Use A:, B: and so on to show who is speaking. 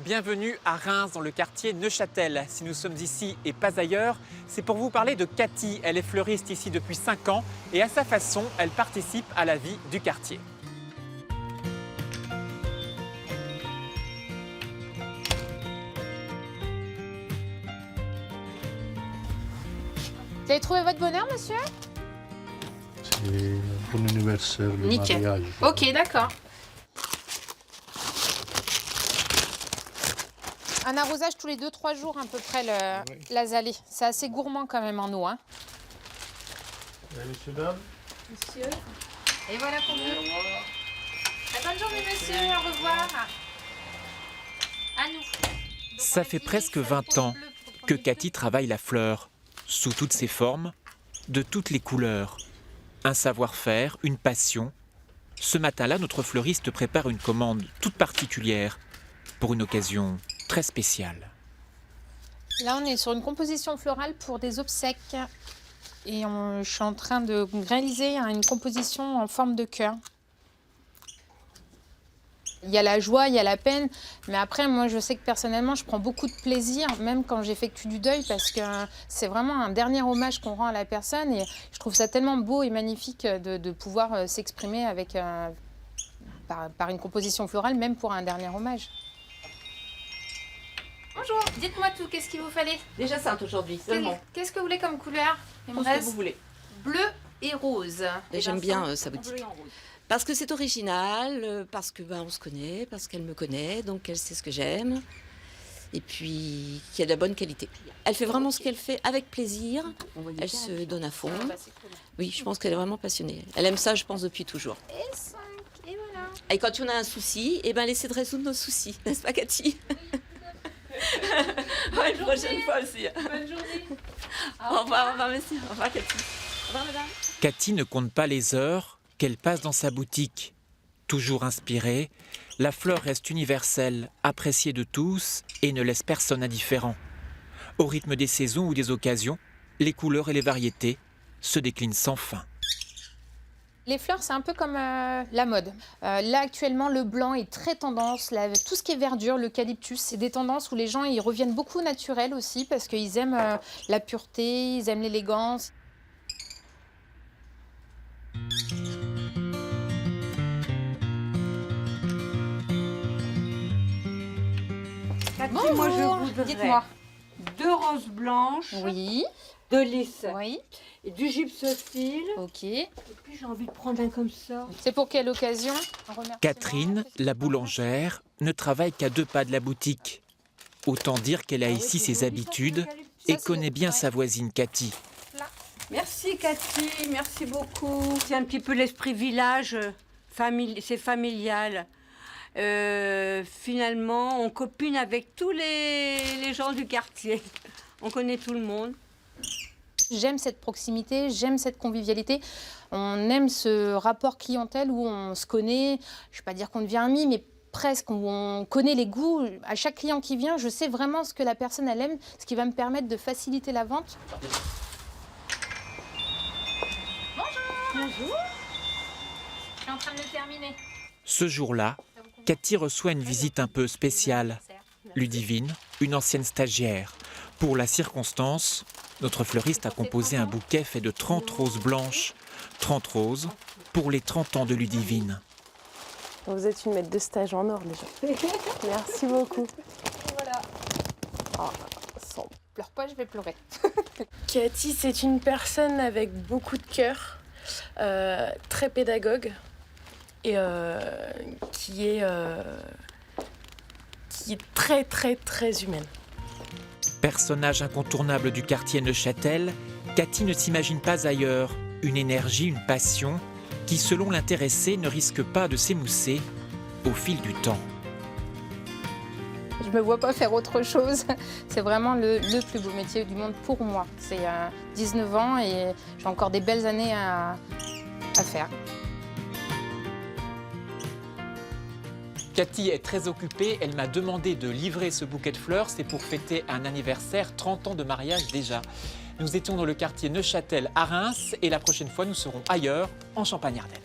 A: Bienvenue à Reims, dans le quartier Neuchâtel. Si nous sommes ici et pas ailleurs, c'est pour vous parler de Cathy. Elle est fleuriste ici depuis 5 ans et à sa façon, elle participe à la vie du quartier.
B: Vous avez trouvé votre bonheur, monsieur?
C: C'est un bon anniversaire, le
B: Nickel.
C: mariage.
B: Ok, d'accord. Un arrosage tous les 2-3 jours à peu près l'azalée. C'est assez gourmand quand même en eau. Hein.
C: Et messieurs, dames.
B: Monsieur. Et voilà pour vous. Bonne journée, monsieur. Au revoir. À nous. Donc,
A: Ça
B: on a
A: fait
B: dit
A: presque
B: c'est le
A: 20 ans
B: rose bleu pour le
A: que
B: premier
A: Cathy travaille la fleur, sous toutes ses formes, de toutes les couleurs. Un savoir-faire, une passion. Ce matin-là, notre fleuriste prépare une commande toute particulière pour une occasion très spéciale.
B: Là, on est sur une composition florale pour des obsèques. Et je suis en train de réaliser une composition en forme de cœur. Il y a la joie, il y a la peine, mais après, moi, je sais que personnellement, je prends beaucoup de plaisir, même quand j'effectue du deuil, parce que c'est vraiment un dernier hommage qu'on rend à la personne. Et je trouve ça tellement beau et magnifique de pouvoir s'exprimer avec, par une composition florale, même pour un dernier hommage. Bonjour, dites-moi tout, qu'est-ce qu'il vous fallait?
D: Déjà simple aujourd'hui, seulement.
B: Qu'est-ce que vous voulez comme couleur? Il me
D: Tout ce que
B: reste
D: vous voulez.
B: bleu et rose.
D: Et j'aime bien sa
B: en
D: boutique.
B: bleu et en rose.
D: Parce que c'est original, parce que on se connaît, parce qu'elle me connaît, donc elle sait ce que j'aime. Et puis qu'il y a de la bonne qualité. Elle fait vraiment ce qu'elle fait avec plaisir. Elle se donne à fond.
B: Ah bah, c'est cool.
D: Oui, je pense qu'elle est vraiment passionnée. Elle aime ça, je pense, depuis toujours.
B: Et 5, et voilà.
D: Et quand on a un souci, eh ben, elle essaie de résoudre nos soucis. N'est-ce pas, Cathy? Ouais, une prochaine fois aussi.
B: Bonne journée.
D: Au revoir, merci. Au revoir, Cathy. Au revoir, madame.
A: Cathy ne compte pas les heures qu'elle passe dans sa boutique. Toujours inspirée, la fleur reste universelle, appréciée de tous et ne laisse personne indifférent. Au rythme des saisons ou des occasions, les couleurs et les variétés se déclinent sans fin.
B: Les fleurs, c'est un peu comme la mode. Là, actuellement, le blanc est très tendance. Tout ce qui est verdure, l'eucalyptus, c'est des tendances où les gens ils reviennent beaucoup au naturel aussi parce qu'ils aiment la pureté, ils aiment l'élégance.
E: Cathy,
B: Bonjour,
E: moi je voudrais
B: dites-moi.
E: 2 roses blanches,
B: Oui,
E: 2 lys
B: oui,
E: et du gypsophile.
B: ok.
E: Et puis j'ai envie de prendre un comme ça.
B: C'est pour quelle occasion?
A: Catherine, la boulangère, ne travaille qu'à 2 pas de la boutique. Autant dire qu'elle a
E: Ah oui,
A: ici
E: c'est
A: ses
E: joli, ça,
A: habitudes
E: l'eucalyptus.
A: et
B: c'est-
A: connaît bien
B: ouais.
A: sa voisine Cathy.
E: Merci Cathy, merci beaucoup. C'est un petit peu l'esprit village, c'est familial. Finalement, on copine avec tous les gens du quartier. On connaît tout le monde.
B: J'aime cette proximité, j'aime cette convivialité. On aime ce rapport clientèle où on se connaît. Je ne vais pas dire qu'on devient amis, mais presque, où on connaît les goûts. À chaque client qui vient, je sais vraiment ce que la personne elle aime, ce qui va me permettre de faciliter la vente.
E: Bonjour.
B: Je suis en train de le terminer.
A: Ce jour-là, Cathy reçoit une visite un peu spéciale. Ludivine, une ancienne stagiaire. Pour la circonstance, notre fleuriste a composé un bouquet fait de 30 roses blanches. 30 roses pour les 30 ans de Ludivine.
F: Vous êtes une maître de stage en or déjà. Merci beaucoup.
B: Voilà.
F: Oh, sans-
B: Pleure pas, je vais pleurer.
F: Cathy, c'est une personne avec beaucoup de cœur, très pédagogue et qui est très très très humaine.
A: Personnage incontournable du quartier Neuchâtel, Cathy ne s'imagine pas ailleurs. Une énergie, une passion qui, selon l'intéressé, ne risque pas de s'émousser au fil du temps.
B: Je me vois pas faire autre chose. C'est vraiment le plus beau métier du monde pour moi. C'est 19 ans et j'ai encore des belles années à faire.
A: Cathy est très occupée, elle m'a demandé de livrer ce bouquet de fleurs, c'est pour fêter un anniversaire, 30 ans de mariage déjà. Nous étions dans le quartier Neuchâtel à Reims et la prochaine fois nous serons ailleurs, en Champagne-Ardenne.